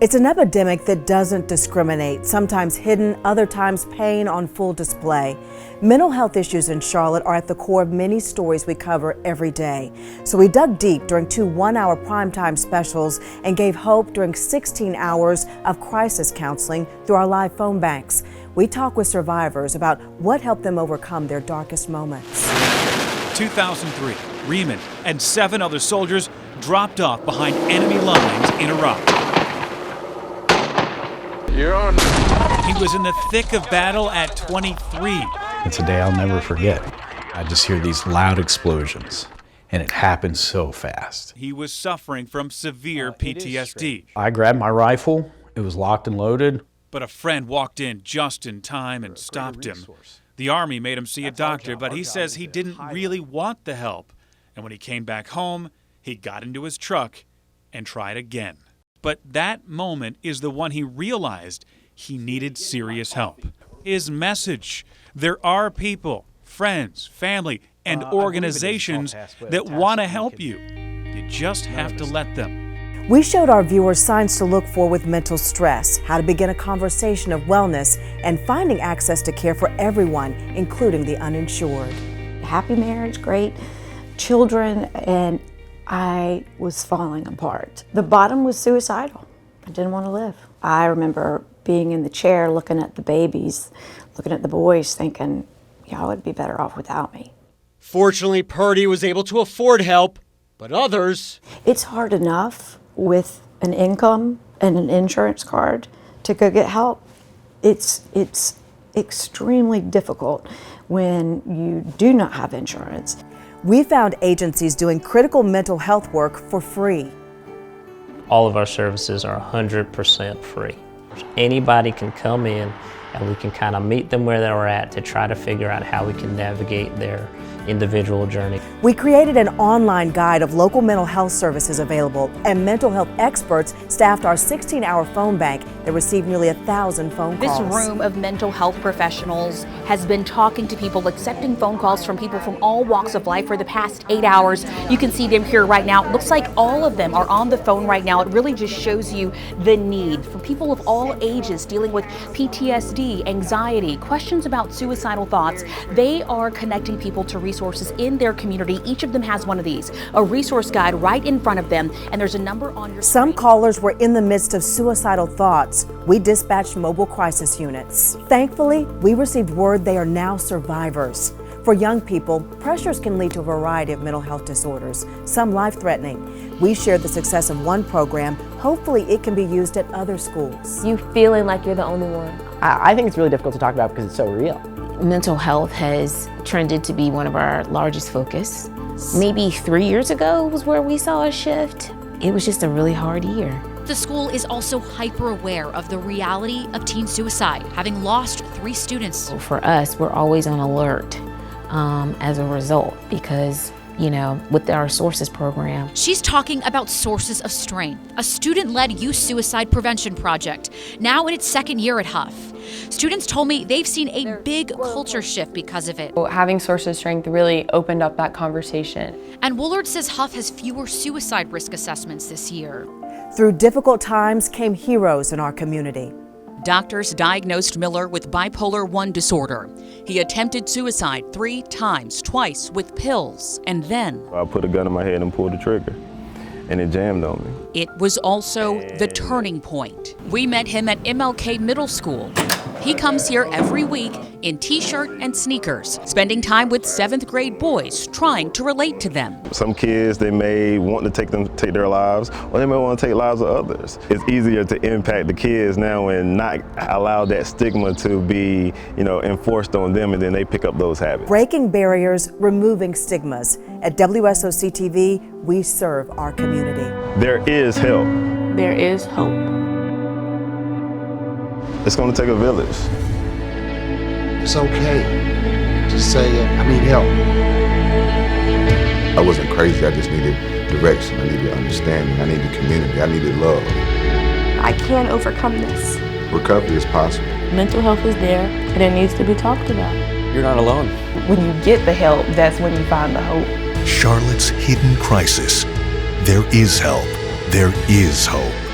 It's an epidemic that doesn't discriminate, sometimes hidden, other times pain on full display. Mental health issues in Charlotte are at the core of many stories we cover every day. So we dug deep during 2 one-hour primetime specials and gave hope during 16 hours of crisis counseling through our live phone banks. We talk with survivors about what helped them overcome their darkest moments. 2003, Riemann and 7 other soldiers dropped off behind enemy lines in Iraq. You're on. He was in the thick of battle at 23. It's a day I'll never forget. I just hear these loud explosions, and it happened so fast. He was suffering from severe PTSD. I grabbed my rifle. It was locked and loaded. But a friend walked in just in time and stopped him. The Army made him see a doctor, but he says he didn't really want the help. And when he came back home, he got into his truck and tried again. But that moment is the one he realized he needed serious help. His message: there are people, friends, family, and organizations that want to help you. You just have to let them. We showed our viewers signs to look for with mental stress, how to begin a conversation of wellness, and finding access to care for everyone, including the uninsured. Happy marriage, great children, and I was falling apart. The bottom was suicidal. I didn't want to live. I remember being in the chair looking at the babies, looking at the boys, thinking, y'all would be better off without me. Fortunately, Purdy was able to afford help, but others... It's hard enough with an income and an insurance card to go get help. It's extremely difficult when you do not have insurance. We found agencies doing critical mental health work for free. All of our services are 100% free. Anybody can come in and we can kind of meet them where they're at to try to figure out how we can navigate their individual journey. We created an online guide of local mental health services available, and mental health experts staffed our 16-hour phone bank that received nearly 1,000 phone calls. This room of mental health professionals has been talking to people, accepting phone calls from people from all walks of life for the past 8 hours. You can see them here right now. It looks like all of them are on the phone right now. It really just shows you the need for people of all ages dealing with PTSD, anxiety, questions about suicidal thoughts. They are connecting people to resources in their community. Each of them has one of these, a resource guide right in front of them, and there's a number on your Some screen. callers were in the midst of suicidal thoughts. We dispatched mobile crisis units. Thankfully, we received word they are now survivors. For young people, pressures can lead to a variety of mental health disorders, some life-threatening. We shared the success of one program. Hopefully, it can be used at other schools. You feeling like you're the only one? I think it's really difficult to talk about because it's so real. Mental health has trended to be one of our largest focus. Maybe 3 years ago was where we saw a shift. It was just a really hard year. The school is also hyper aware of the reality of teen suicide, having lost 3 students. For us, we're always on alert as a result because, you know, with our Sources program. She's talking about Sources of Strength, a student-led youth suicide prevention project, now in its 2nd year at Huff. Students told me they've seen a big culture shift because of it. Having Sources of Strength really opened up that conversation. And Woolard says Huff has fewer suicide risk assessments this year. Through difficult times came heroes in our community. Doctors diagnosed Miller with bipolar I disorder. He attempted suicide 3 times, twice with pills, and then... I put a gun in my head and pulled the trigger, and it jammed on me. It was also the turning point. We met him at MLK Middle School. He comes here every week in t-shirt and sneakers, spending time with 7th grade boys, trying to relate to them. Some kids, they may want to take their lives, or they may want to take lives of others. It's easier to impact the kids now and not allow that stigma to be, enforced on them, and then they pick up those habits. Breaking barriers, removing stigmas. At WSOCTV, we serve our community. There is help. There is hope. It's going to take a village. It's okay to say, I need help. I wasn't crazy, I just needed direction, I needed understanding, I needed community, I needed love. I can overcome this. Recovery is possible. Mental health is there, and it needs to be talked about. You're not alone. When you get the help, that's when you find the hope. Charlotte's hidden crisis. There is help. There is hope.